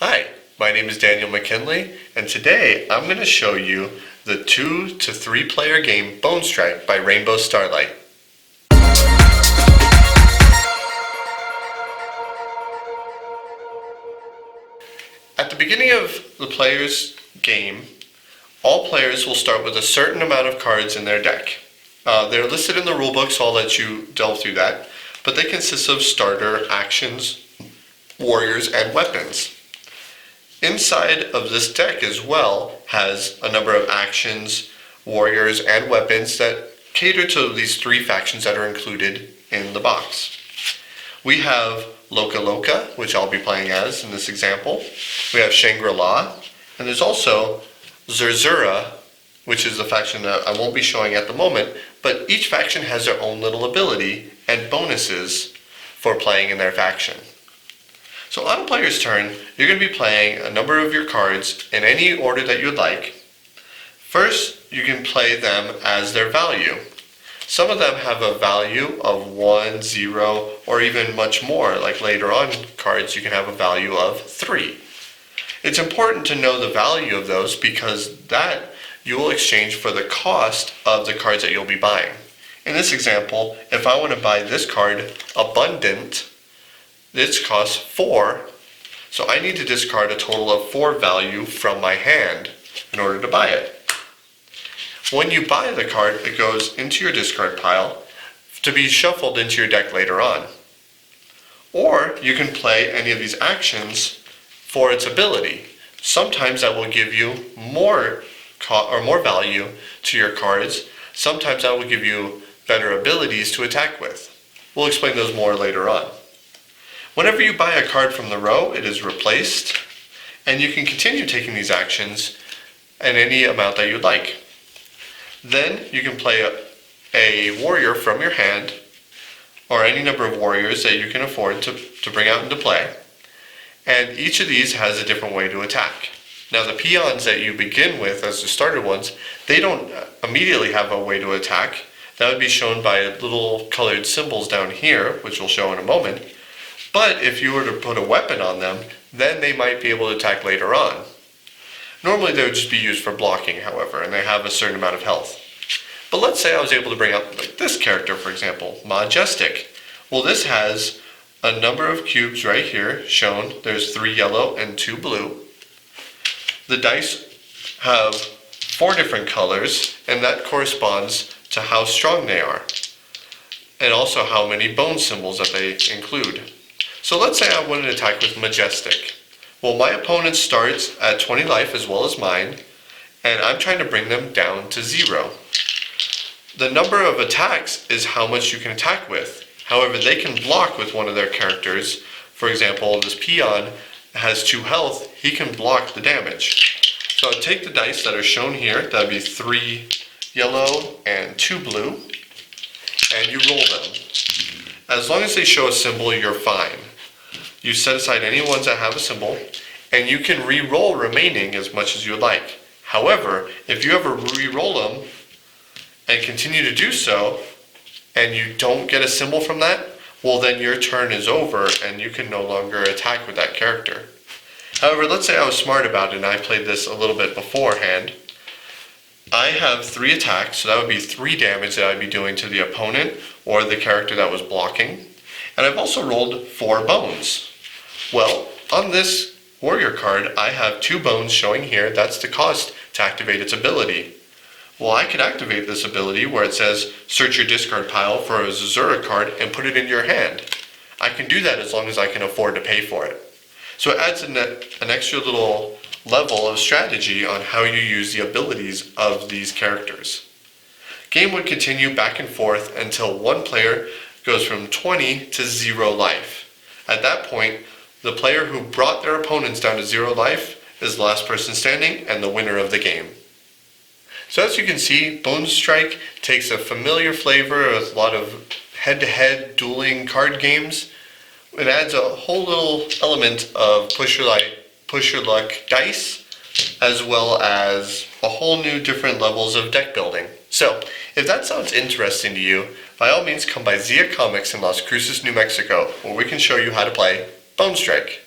Hi, my name is Daniel McKinley, and today I'm going to show you the 2 to 3 player game Bone Strike by Rainbow Starlight. At the beginning of the player's game, all players will start with a certain amount of cards in their deck. They're listed in the rulebook, so I'll let you delve through that, but they consist of starter, actions, warriors, and weapons. Inside of this deck as well has a number of actions, warriors, and weapons that cater to these 3 factions that are included in the box. We have Lokaloka, which I'll be playing as in this example. We have Shangri, and there's also Zerzura, which is the faction that I won't be showing at the moment, but each faction has their own little ability and bonuses for playing in their faction. So on a player's turn, you're going to be playing a number of your cards in any order that you'd like. First, you can play them as their value. Some of them have a value of 1, 0, or even much more, like later on cards you can have a value of 3. It's important to know the value of those because that you will exchange for the cost of the cards that you'll be buying. In this example, if I want to buy this card, Abundant, this costs 4, so I need to discard a total of 4 value from my hand in order to buy it. When you buy the card, it goes into your discard pile to be shuffled into your deck later on. Or you can play any of these actions for its ability. Sometimes that will give you more value to your cards. Sometimes that will give you better abilities to attack with. We'll explain those more later on. Whenever you buy a card from the row, it is replaced, and you can continue taking these actions in any amount that you'd like. Then you can play a warrior from your hand, or any number of warriors that you can afford to bring out into play, and each of these has a different way to attack. Now the peons that you begin with as the starter ones, they don't immediately have a way to attack. That would be shown by little colored symbols down here, which we'll show in a moment. But if you were to put a weapon on them, then they might be able to attack later on. Normally they would just be used for blocking, however, and they have a certain amount of health. But let's say I was able to bring up like this character, for example, Majestic. Well, this has a number of cubes right here shown. There's 3 yellow and 2 blue. The dice have 4 different colors, and that corresponds to how strong they are, and also how many bone symbols that they include. So let's say I want to attack with Majestic. Well, my opponent starts at 20 life as well as mine, and I'm trying to bring them down to 0. The number of attacks is how much you can attack with. However, they can block with one of their characters. For example, this peon has 2 health, he can block the damage. So I'll take the dice that are shown here, that would be 3 yellow and 2 blue, and you roll them. As long as they show a symbol, you're fine. You set aside any ones that have a symbol, and you can re-roll remaining as much as you would like. However, if you ever re-roll them and continue to do so, and you don't get a symbol from that, well then your turn is over and you can no longer attack with that character. However, let's say I was smart about it and I played this a little bit beforehand. I have 3 attacks, so that would be 3 damage that I'd be doing to the opponent or the character that was blocking. And I've also rolled 4 bones. Well, on this warrior card, I have 2 bones showing here. That's the cost to activate its ability. Well, I could activate this ability where it says, search your discard pile for a Zerzura card and put it in your hand. I can do that as long as I can afford to pay for it. So it adds an extra little level of strategy on how you use the abilities of these characters. Game would continue back and forth until one player goes from 20 to 0 life. At that point, the player who brought their opponents down to 0 life is the last person standing and the winner of the game. So as you can see, Bone Strike takes a familiar flavor with a lot of head-to-head dueling card games. It adds a whole little element of push your luck dice, as well as a whole new different levels of deck building. So, if that sounds interesting to you, by all means come by Zia Comics in Las Cruces, New Mexico, where we can show you how to play Bone Strike.